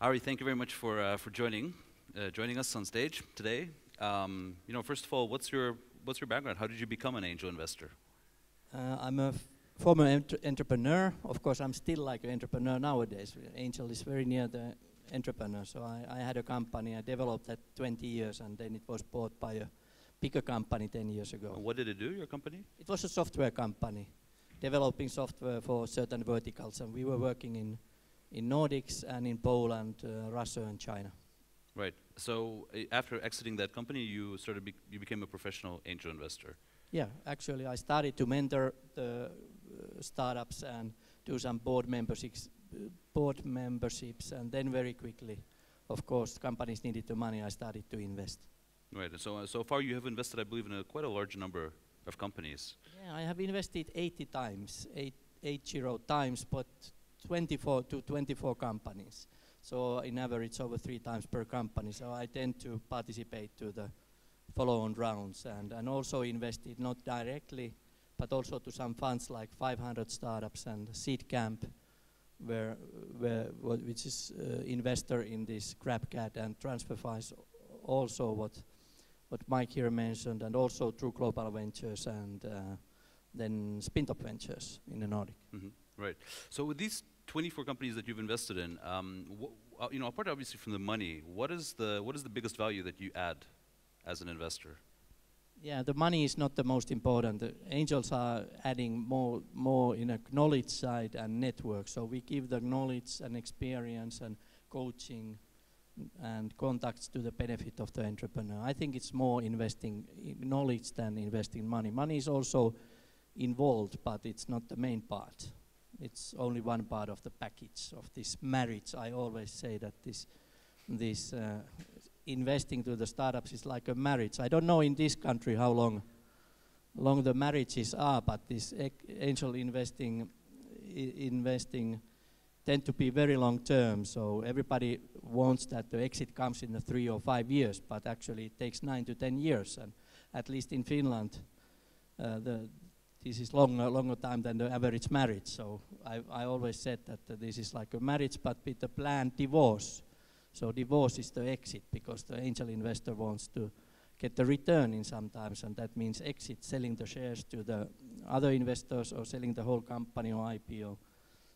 Ari, thank you very much for joining us on stage today. First of all, what's your background? How did you become an angel investor? I'm a former entrepreneur. Of course, I'm still like an entrepreneur nowadays. Angel is very near the entrepreneur. So I had a company. I developed that 20 years, and then it was bought by a bigger company 10 years ago. And what did it do, your company? It was a software company, developing software for certain verticals, and we were working in Nordics and in Poland, Russia and China. Right. So after exiting that company, you became a professional angel investor. Yeah, actually, I started to mentor the startups and do some board memberships, and then very quickly, of course, companies needed the money. I started to invest. Right. And so far, you have invested, I believe, in quite a large number of companies. Yeah, I have invested 80 times, 80 times, but 24 companies. So in average, over 3 times per company. So I tend to participate to the follow-on rounds and also invested not directly, but also to some funds like 500 startups and Seed Camp, which is investor in this GrabCat and TransferWise, also what Mike here mentioned, and also through Global Ventures and then Spintop Ventures in the Nordic. Mm-hmm. Right. So with these 24 companies that you've invested in, apart obviously from the money, what is the biggest value that you add as an investor? Yeah, the money is not the most important. The angels are adding more in a knowledge side and network. So we give the knowledge and experience and coaching and contacts to the benefit of the entrepreneur. I think it's more investing in knowledge than investing money. Money is also involved, but it's not the main part. It's only one part of the package of this marriage. I always say that this investing to the startups is like a marriage. I don't know in this country how long the marriages are, but this angel investing tend to be very long term. So everybody wants that the exit comes in 3 or 5 years, but actually it takes 9 to 10 years. And at least in Finland, this is longer time than the average marriage. So I always said that this is like a marriage, but with a planned divorce. So divorce is the exit, because the angel investor wants to get the return in sometimes, and that means exit, selling the shares to the other investors or selling the whole company or IPO.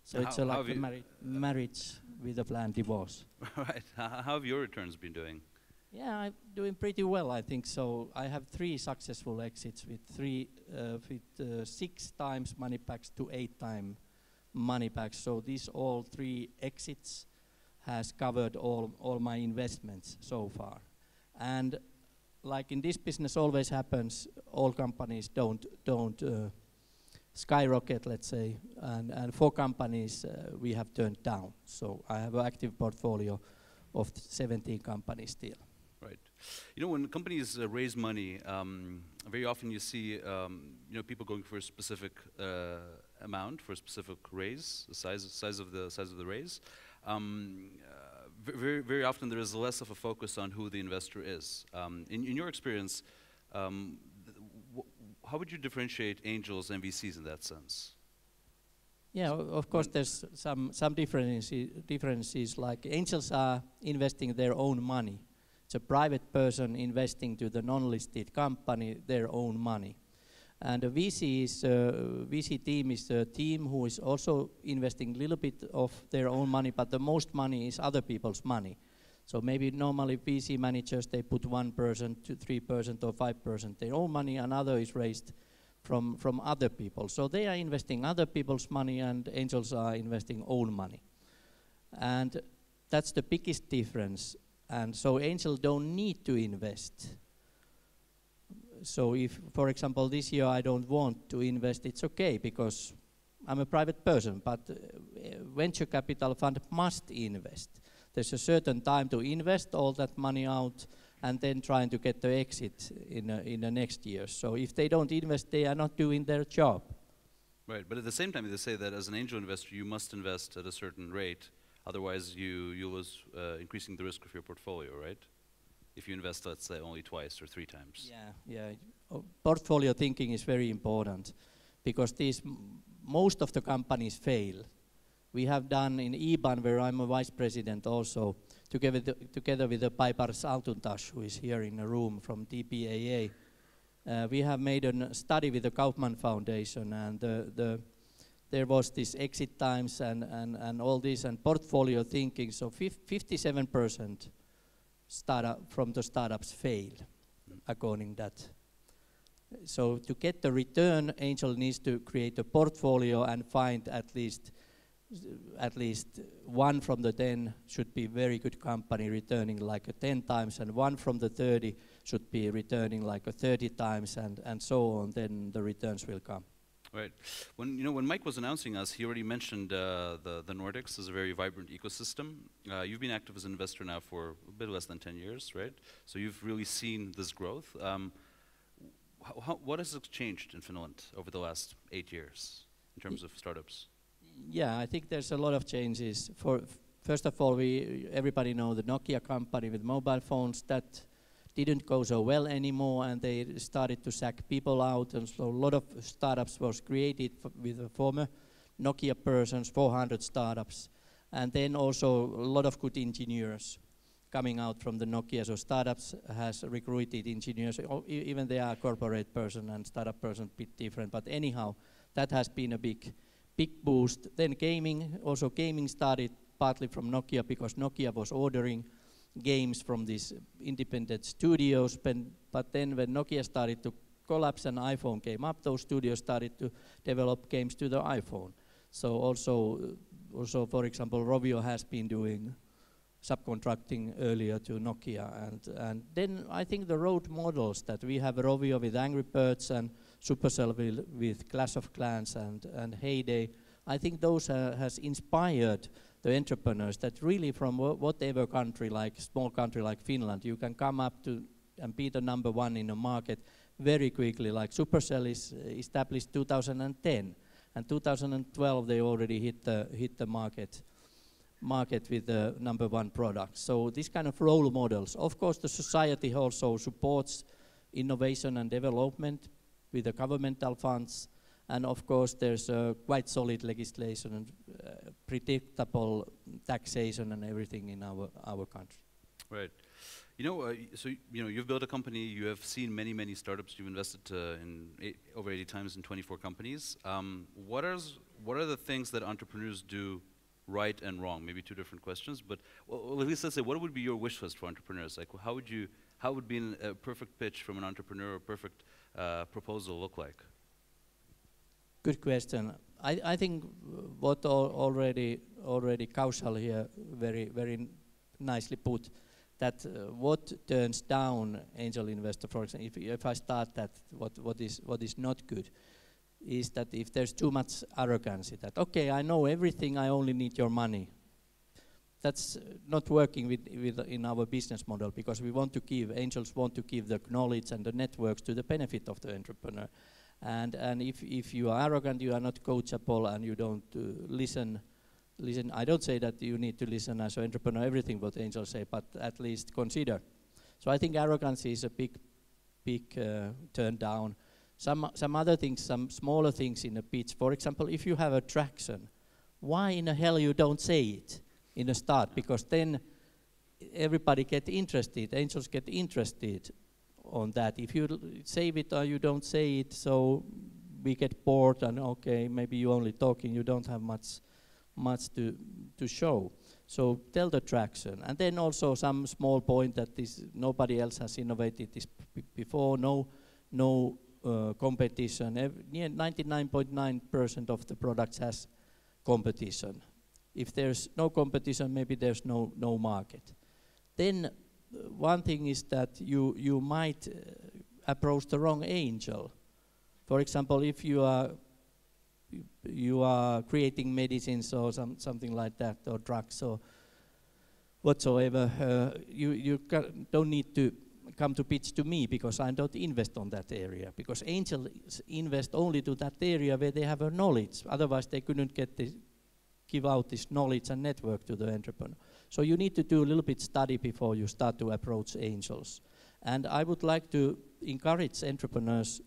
So it's like a marriage with a planned divorce. Right. How have your returns been doing? Yeah, I'm doing pretty well, I think so. I have 3 successful exits with 6 times money backs to 8 times money backs. So these all 3 exits has covered all my investments so far. And like in this business always happens, all companies don't skyrocket, let's say, and 4 companies we have turned down. So I have an active portfolio of 17 companies still. Right. When companies raise money, very often you see people going for a specific amount, for a specific raise, the size of the raise. Very often there is less of a focus on who the investor is. In your experience, how would you differentiate angels and VCs in that sense? Yeah, of course there's some differences, like angels are investing their own money. It's a private person investing to the non-listed company their own money. And a VC team is a team who is also investing a little bit of their own money, but the most money is other people's money. So maybe normally VC managers, they put 1%, 3% or 5% their own money, and other is raised from other people. So they are investing other people's money, and angels are investing own money. And that's the biggest difference. And so angels don't need to invest. So if, for example, this year I don't want to invest, it's okay, because I'm a private person, but venture capital fund must invest. There's a certain time to invest all that money out and then trying to get the exit in the next year. So if they don't invest, they are not doing their job. Right, but at the same time they say that as an angel investor you must invest at a certain rate, otherwise you lose increasing the risk of your portfolio, right? If you invest, let's say, only 2 or 3 times. Yeah. Portfolio thinking is very important, because most of the companies fail. We have done in IBAN, where I'm a vice president also, together with the Paipars Altuntash, who is here in the room from TPAA. We have made a study with the Kaufman Foundation, and there was this exit times and all this and portfolio thinking. So 57% from the startups failed, according that. So to get the return, angel needs to create a portfolio and find at least 1 from the 10 should be very good company returning like a 10 times, and 1 from the 30 should be returning like a 30 times, and so on. Then the returns will come. Right. When Mike was announcing us, he already mentioned the Nordics as a very vibrant ecosystem. You've been active as an investor now for a bit less than 10 years, right? So you've really seen this growth. What has changed in Finland over the last 8 years in terms of startups? Yeah, I think there's a lot of changes. First of all, everybody know the Nokia company with mobile phones. That didn't go so well anymore, and they started to sack people out, and so a lot of startups was created with the former Nokia persons, 400 startups, and then also a lot of good engineers coming out from the Nokia. So startups has recruited engineers, even they are corporate person and startup person, a bit different, but anyhow, that has been a big boost. Then gaming started partly from Nokia, because Nokia was ordering games from these independent studios, but then when Nokia started to collapse and iPhone came up, those studios started to develop games to the iPhone. So also for example, Rovio has been doing subcontracting earlier to Nokia, and then I think the road models that we have, Rovio with Angry Birds and Supercell with Clash of Clans and Heyday, I think those has inspired the entrepreneurs that really from whatever country, like small country like Finland, you can come up to and be the number 1 in a market very quickly. Like Supercell is established 2010, and 2012 they already hit the market with the number 1 product. So these kind of role models. Of course, the society also supports innovation and development with the governmental funds. And of course, there's quite solid legislation and predictable taxation and everything in our country. Right. You've built a company. You have seen many startups. You've invested over 80 times in 24 companies. What are the things that entrepreneurs do right and wrong? Maybe 2 different questions, but at least let's say, what would be your wish list for entrepreneurs? Like, how would be a perfect pitch from an entrepreneur, a perfect proposal look like? Good question. I think what already Kaushal here very nicely put, that what turns down angel investor, for example, if I start that, what is not good, is that if there's too much arrogance, that okay, I know everything, I only need your money. That's not working in our business model, because angels want to give the knowledge and the networks to the benefit of the entrepreneur. And if you are arrogant, you are not coachable, and you don't listen. I don't say that you need to listen as an entrepreneur everything what angels say, but at least consider. So I think arrogance is a big turn down. Some other things, some smaller things in a pitch. For example, if you have a traction, why in the hell you don't say it in the start? Because then everybody get interested. Angels get interested on that. If you save it or you don't say it, so we get bored, and okay, maybe you only talking, you don't have much to show. So tell the traction, and then also some small point that nobody else has innovated this before. No competition. 99.9% of the products has competition. If there's no competition, maybe there's no market. Then one thing is that you might approach the wrong angel. For example, if you are creating medicines or something like that, or drugs or whatsoever, you don't need to come to pitch to me, because I don't invest on that area. Because angels invest only to that area where they have a knowledge. Otherwise, they couldn't give out this knowledge and network to the entrepreneur. So you need to do a little bit study before you start to approach angels. And I would like to encourage entrepreneurs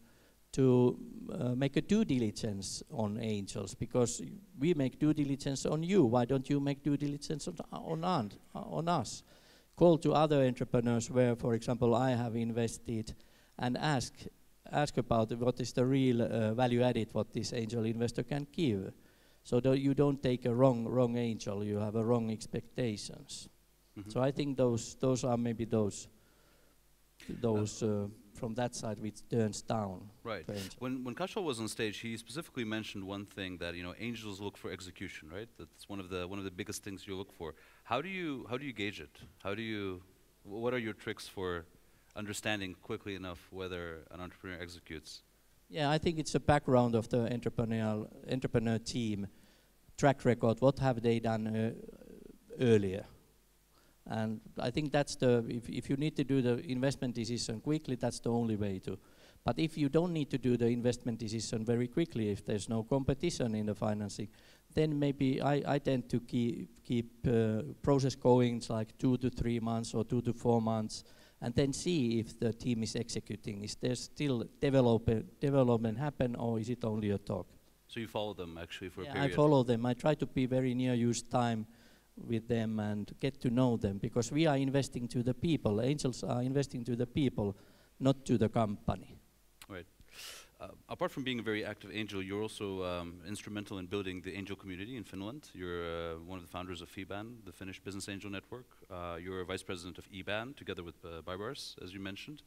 make a due diligence on angels, because we make due diligence on you. Why don't you make due diligence on us? Call to other entrepreneurs where, for example, I have invested, and ask about what is the real value added what this angel investor can give. So that you don't take a wrong angel, you have a wrong expectations. So I think those are maybe those from that side which turns down. Right. When Kashal was on stage, he specifically mentioned one thing, that angels look for execution, right? That's one of the biggest things you look for. How do you gauge it? What are your tricks for understanding quickly enough whether an entrepreneur executes? Yeah, I think it's a background of the entrepreneur team, track record. What have they done earlier? And I think that's if you need to do the investment decision quickly, that's the only way to. But if you don't need to do the investment decision very quickly, if there's no competition in the financing, then maybe I tend to keep process going. It's like 2 to 3 months or 2 to 4 months, and then see if the team is executing. Is there still development happen, or is it only a talk? So you follow them actually for a period? I follow them. I try to be very near use time with them and get to know them, because we are investing to the people. Angels are investing to the people, not to the company. Right. Apart from being a very active angel, you're also instrumental in building the angel community in Finland. You're one of the founders of FIBAN, the Finnish Business Angel Network. You're a vice president of EBAN, together with Barbars, as you mentioned.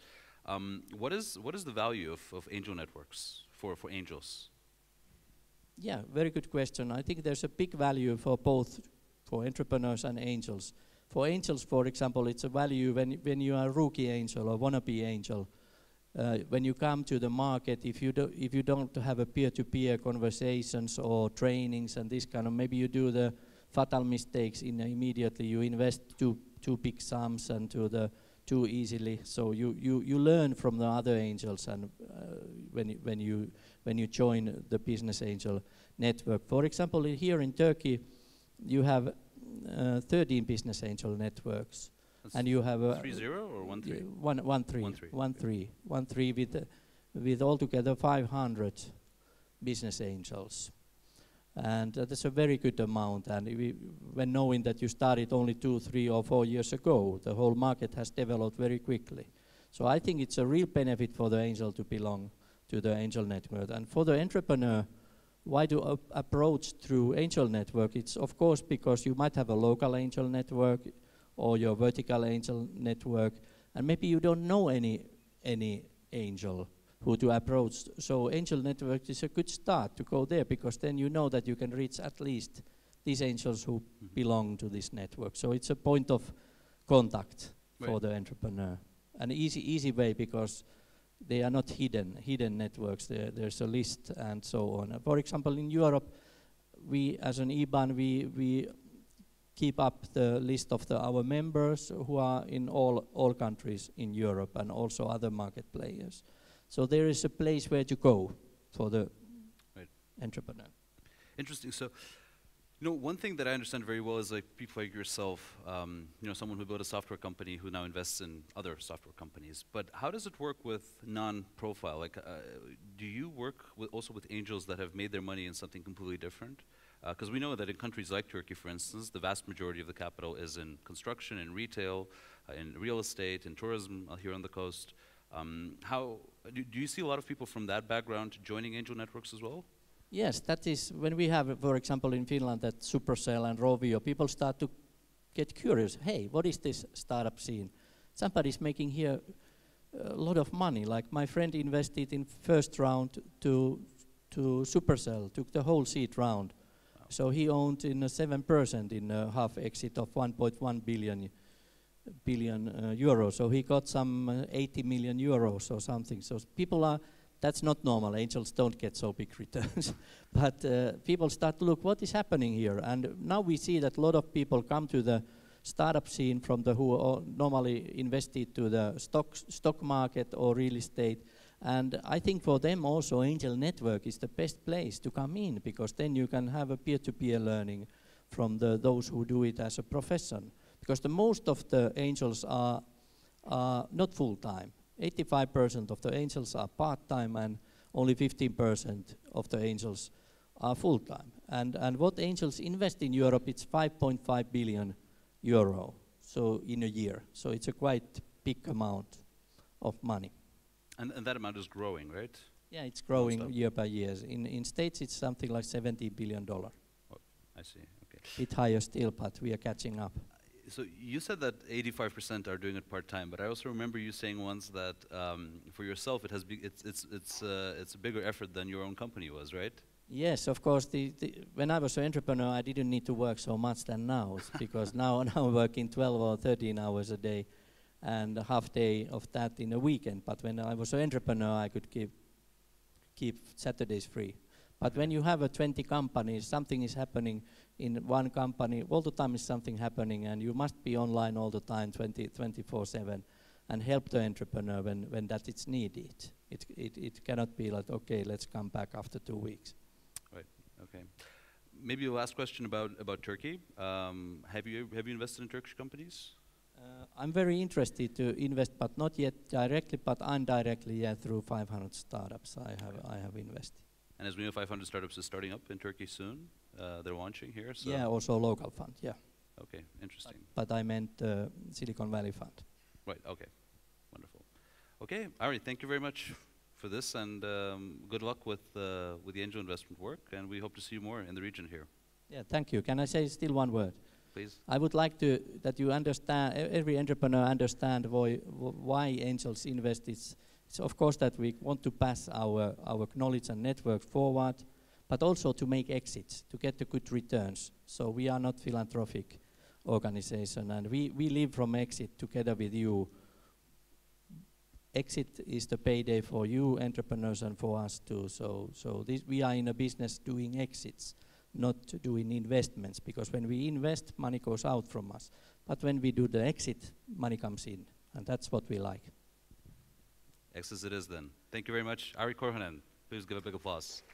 What is the value of angel networks for angels? Yeah, very good question. I think there's a big value for both, for entrepreneurs and angels. For angels, for example, it's a value when you are a rookie angel or wannabe angel. When you come to the market, if you don't have a peer-to-peer conversations or trainings and this kind of, maybe you do the fatal mistakes immediately. You invest too big sums and too easily. So you learn from the other angels, and when you join the business angel network. For example, here in Turkey, you have 13 business angel networks. That's and you have 3-0 or 1-3? 1-3 with altogether 500 business angels, and that's a very good amount. And when knowing that you started only 2, 3, or 4 years ago, the whole market has developed very quickly. So I think it's a real benefit for the angel to belong to the angel network. And for the entrepreneur, why to approach through angel network? It's of course because you might have a local angel network or your vertical angel network, and maybe you don't know any angel who to approach. So angel network is a good start to go there, because then you know that you can reach at least these angels who belong to this network. So it's a point of contact for the entrepreneur. An easy way, because they are not hidden networks. There's a list and so on. For example, in Europe, we as an IBAN, we keep up the list of our members who are in all countries in Europe, and also other market players. So there is a place where to go for the entrepreneur. Interesting. So, one thing that I understand very well is like people like yourself, someone who built a software company who now invests in other software companies. But how does it work with non-profile? Like, do you work also with angels that have made their money in something completely different? Because we know that in countries like Turkey, for instance, the vast majority of the capital is in construction, in retail, in real estate, in tourism here on the coast. How do you see a lot of people from that background joining angel networks as well? Yes, that is when we have, for example, in Finland, that Supercell and Rovio, people start to get curious. Hey, what is this startup scene? Somebody's making here a lot of money. Like my friend invested in first round to Supercell, took the whole seed round. Wow. So he owned in 7% in a half exit of 1.1 billion euros. So he got some 80 million euros or something. So people are. That's not normal. Angels don't get so big returns. But people start to look, what is happening here? And now we see that a lot of people come to the startup scene from who normally invested to the stock market or real estate. And I think for them also angel network is the best place to come in, because then you can have a peer-to-peer learning from those who do it as a profession. Because the most of the angels are not full-time. 85% of the angels are part-time, and only 15% of the angels are full-time. And what angels invest in Europe, it's 5.5 billion euro, so in a year. So it's a quite big amount of money. And that amount is growing, right? Yeah, it's growing year by year. In States, it's something like $70 billion. Oh, I see, okay. Bit higher still, but we are catching up. So you said that 85% are doing it part-time, but I also remember you saying once that for yourself it's a bigger effort than your own company was, right? Yes, of course. When I was an entrepreneur, I didn't need to work so much than now, because now I'm working 12 or 13 hours a day, and a half day of that in a weekend. But when I was an entrepreneur, I could keep Saturdays free. But when you have 20 companies, something is happening in one company, all the time is something happening, and you must be online all the time, 24/7, and help the entrepreneur when that is needed. It cannot be like, okay, let's come back after 2 weeks. Right, okay. Maybe a last question about Turkey. Have you invested in Turkish companies? I'm very interested to invest, but not yet directly, but indirectly, yeah, through 500 startups I have invested. And as we know, 500 startups is starting up in Turkey soon. They're launching here. So Yeah, also local fund, yeah. Okay, interesting. But I meant Silicon Valley fund. Right, okay, wonderful. Okay, Ari, thank you very much for this, and good luck with the angel investment work, and we hope to see you more in the region here. Yeah, thank you. Can I say still one word? Please. I would like that you understand, every entrepreneur understand why angels invest. It's of course that we want to pass our knowledge and network forward, but also to make exits, to get the good returns. So we are not philanthropic organization, and we live from exit together with you. Exit is the payday for you entrepreneurs and for us too. So we are in a business doing exits, not doing investments, because when we invest, money goes out from us. But when we do the exit, money comes in, and that's what we like. Exits it is then. Thank you very much. Ari Korhonen, please give a big applause.